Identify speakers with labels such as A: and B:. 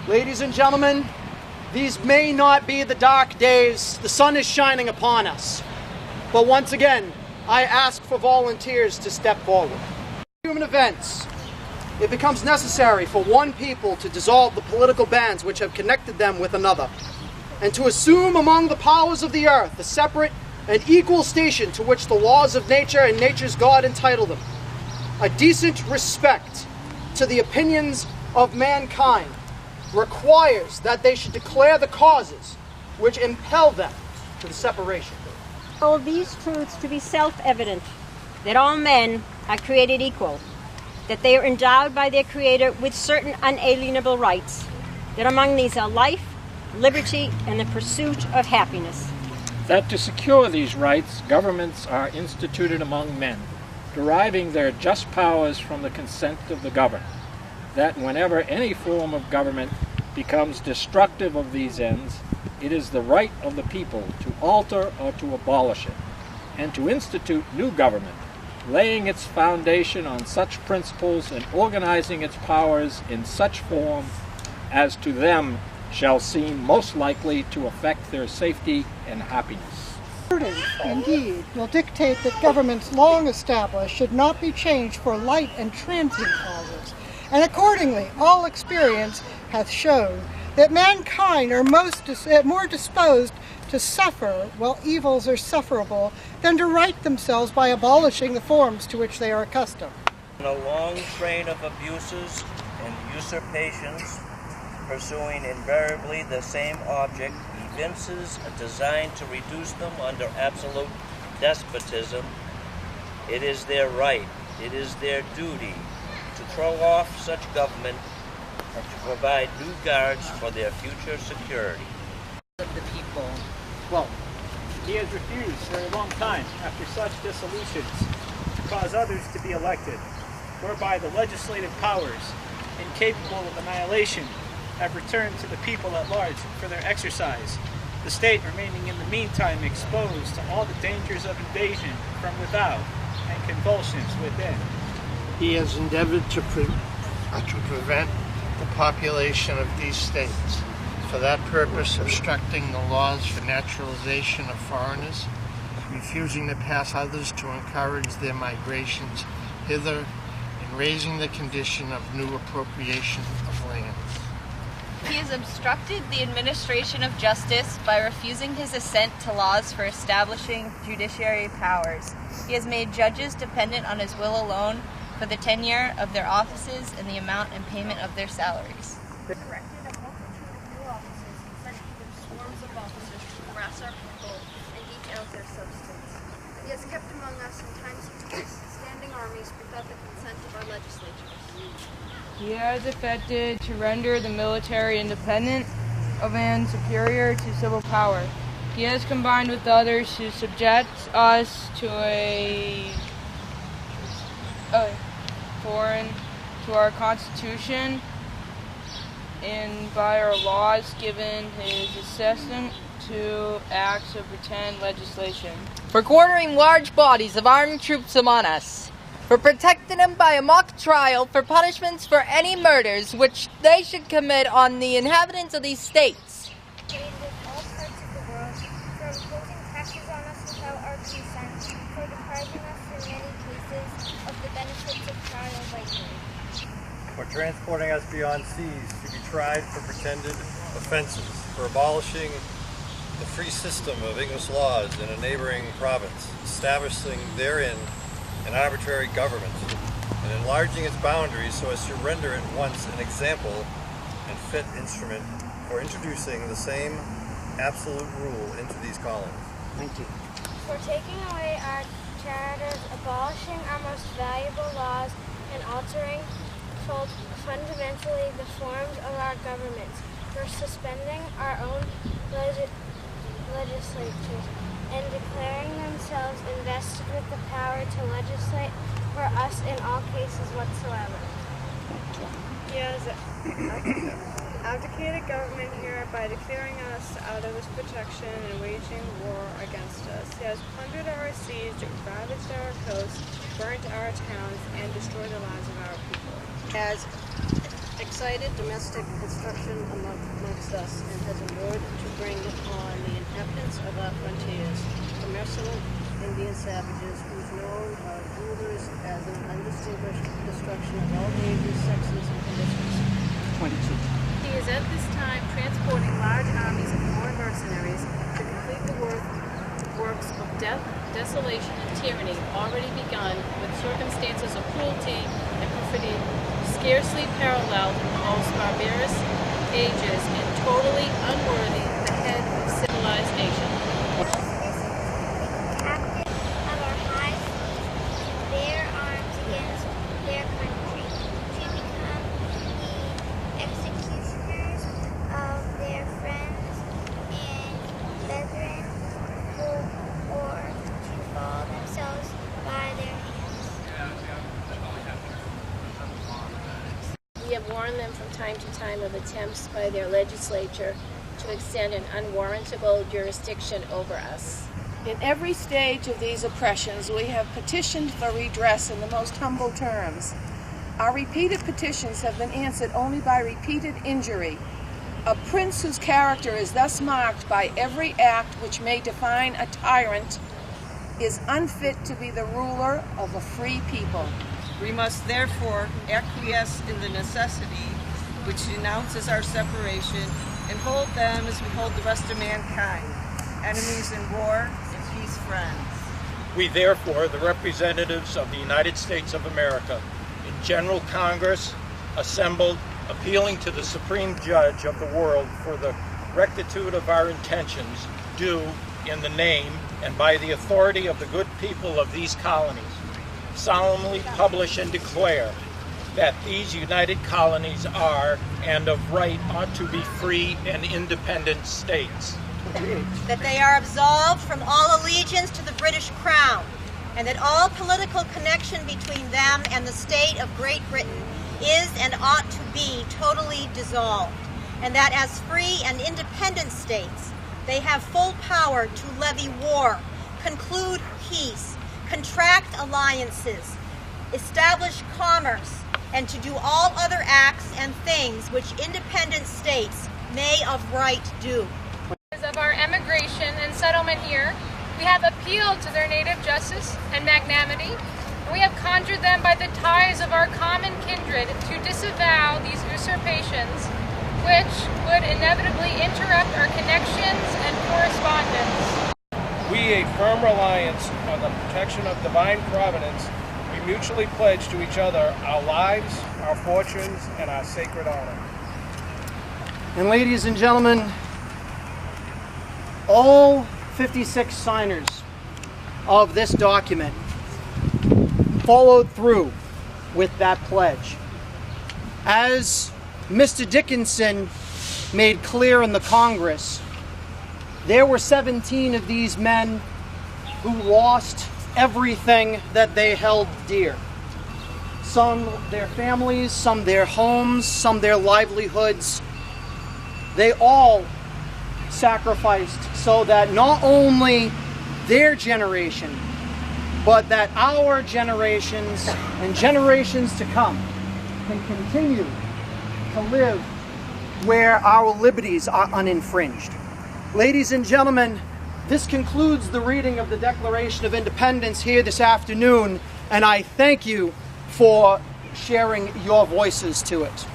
A: Ladies and gentlemen, these may not be the dark days. The sun is shining upon us. But once again, I ask for volunteers to step forward. Human events, it becomes necessary for one people to dissolve the political bands which have connected them with another, and to assume among the powers of the earth the separate and equal station to which the laws of nature and nature's God entitle them. A decent respect to the opinions of mankind requires that they should declare the causes which impel them to the separation.
B: Hold these truths to be self-evident, that all men are created equal, that they are endowed by their Creator with certain unalienable rights, that among these are life, liberty, and the pursuit of happiness.
C: That to secure these rights, governments are instituted among men, deriving their just powers from the consent of the governed. That whenever any form of government becomes destructive of these ends, it is the right of the people to alter or to abolish it, and to institute new government, laying its foundation on such principles and organizing its powers in such form as to them shall seem most likely to affect their safety and happiness.
D: Prudence, indeed, will dictate that governments long established should not be changed for light and transient causes, and accordingly all experience hath shown that mankind are more disposed to suffer while evils are sufferable than to right themselves by abolishing the forms to which they are accustomed.
E: In a long train of abuses and usurpations, pursuing invariably the same object, evinces a design to reduce them under absolute despotism. It is their right, it is their duty to throw off such government and to provide new guards for their future security.
F: Of the people.
G: Well, he has refused for a long time, after such dissolutions, to cause others to be elected, whereby the legislative powers, incapable of annihilation, have returned to the people at large for their exercise, the state remaining in the meantime exposed to all the dangers of invasion from without and convulsions within.
H: He has endeavored to prevent the population of these states, for that purpose obstructing the laws for naturalization of foreigners, refusing to pass others to encourage their migrations hither, and raising the condition of new appropriation of land.
I: He has obstructed the administration of justice by refusing his assent to laws for establishing judiciary powers. He has made judges dependent on his will alone for the tenure of their offices and the amount and payment of their salaries.
J: Erected a multitude of new offices and sent even swarms of officers to harass our people and eke out their substance. He has kept among us in times of peace standing armies without the consent of our legislatures.
K: He has effected to render the military independent of and superior to civil power. He has combined with others to subject us to a foreign to our Constitution, and by our laws given his assent to acts of pretend legislation.
F: For quartering large bodies of armed troops among us. For protecting them by a mock trial for punishments for any murders which they should commit on the inhabitants of these states.
J: Trade with all parts of the world, for imposing taxes on us without our consent, for depriving us in many cases of the benefits of trial by jury.
L: For transporting us beyond seas to be tried for pretended offenses, for abolishing the free system of English laws in a neighboring province, establishing therein an arbitrary government, and enlarging its boundaries so as to render it once an example and fit instrument for introducing the same absolute rule into these colonies.
A: Thank you.
J: For taking away our charters, abolishing our most valuable laws, and altering fundamentally the forms of our governments, for suspending our own legislatures, and declaring themselves invested with the power to legislate for us in all cases whatsoever.
M: He has abdicated government here by declaring us out of his protection and waging war against us. He has plundered our seas, ravaged our coasts, burnt our towns, and destroyed the lives of our people.
N: He has excited domestic construction amongst us and has endured to bring on the inhabitants of our frontiers the merciless Indian savages whose known rulers as an undistinguished destruction of all ages, sexes, and conditions.
A: 22.
J: He is at this time transporting large armies of foreign mercenaries to complete the works of death, desolation, and tyranny already begun with circumstances of cruelty and perfidy scarcely paralleled in the most barbarous ages and totally unworthy the head of civilized nation.
N: We have warned them from time to time of attempts by their legislature to extend an unwarrantable jurisdiction over us.
O: In every stage of these oppressions, we have petitioned for redress in the most humble terms. Our repeated petitions have been answered only by repeated injury. A prince whose character is thus marked by every act which may define a tyrant is unfit to be the ruler of a free people.
P: We must therefore acquiesce in the necessity which denounces our separation and hold them as we hold the rest of mankind, enemies in war and peace friends.
C: We therefore, the representatives of the United States of America, in General Congress, assembled, appealing to the Supreme Judge of the world for the rectitude of our intentions, do, in the name and by the authority of the good people of these colonies, solemnly publish and declare that these united colonies are, and of right ought to be, free and independent states.
Q: That they are absolved from all allegiance to the British Crown, and that all political connection between them and the state of Great Britain is and ought to be totally dissolved, and that as free and independent states, they have full power to levy war, conclude peace, contract alliances, establish commerce, and to do all other acts and things which independent states may of right do.
J: Of our emigration and settlement here, we have appealed to their native justice and magnanimity, and we have conjured them by the ties of our common kindred to disavow these usurpations, which would inevitably interrupt our connections and correspondence.
R: We, a firm reliance on the protection of divine providence, we mutually pledge to each other our lives, our fortunes, and our sacred honor.
A: And ladies and gentlemen, all 56 signers of this document followed through with that pledge. As Mr. Dickinson made clear in the Congress, there were 17 of these men who lost everything that they held dear. Some their families, some their homes, some their livelihoods. They all sacrificed so that not only their generation, but that our generations and generations to come can continue to live where our liberties are uninfringed. Ladies and gentlemen, this concludes the reading of the Declaration of Independence here this afternoon, and I thank you for sharing your voices to it.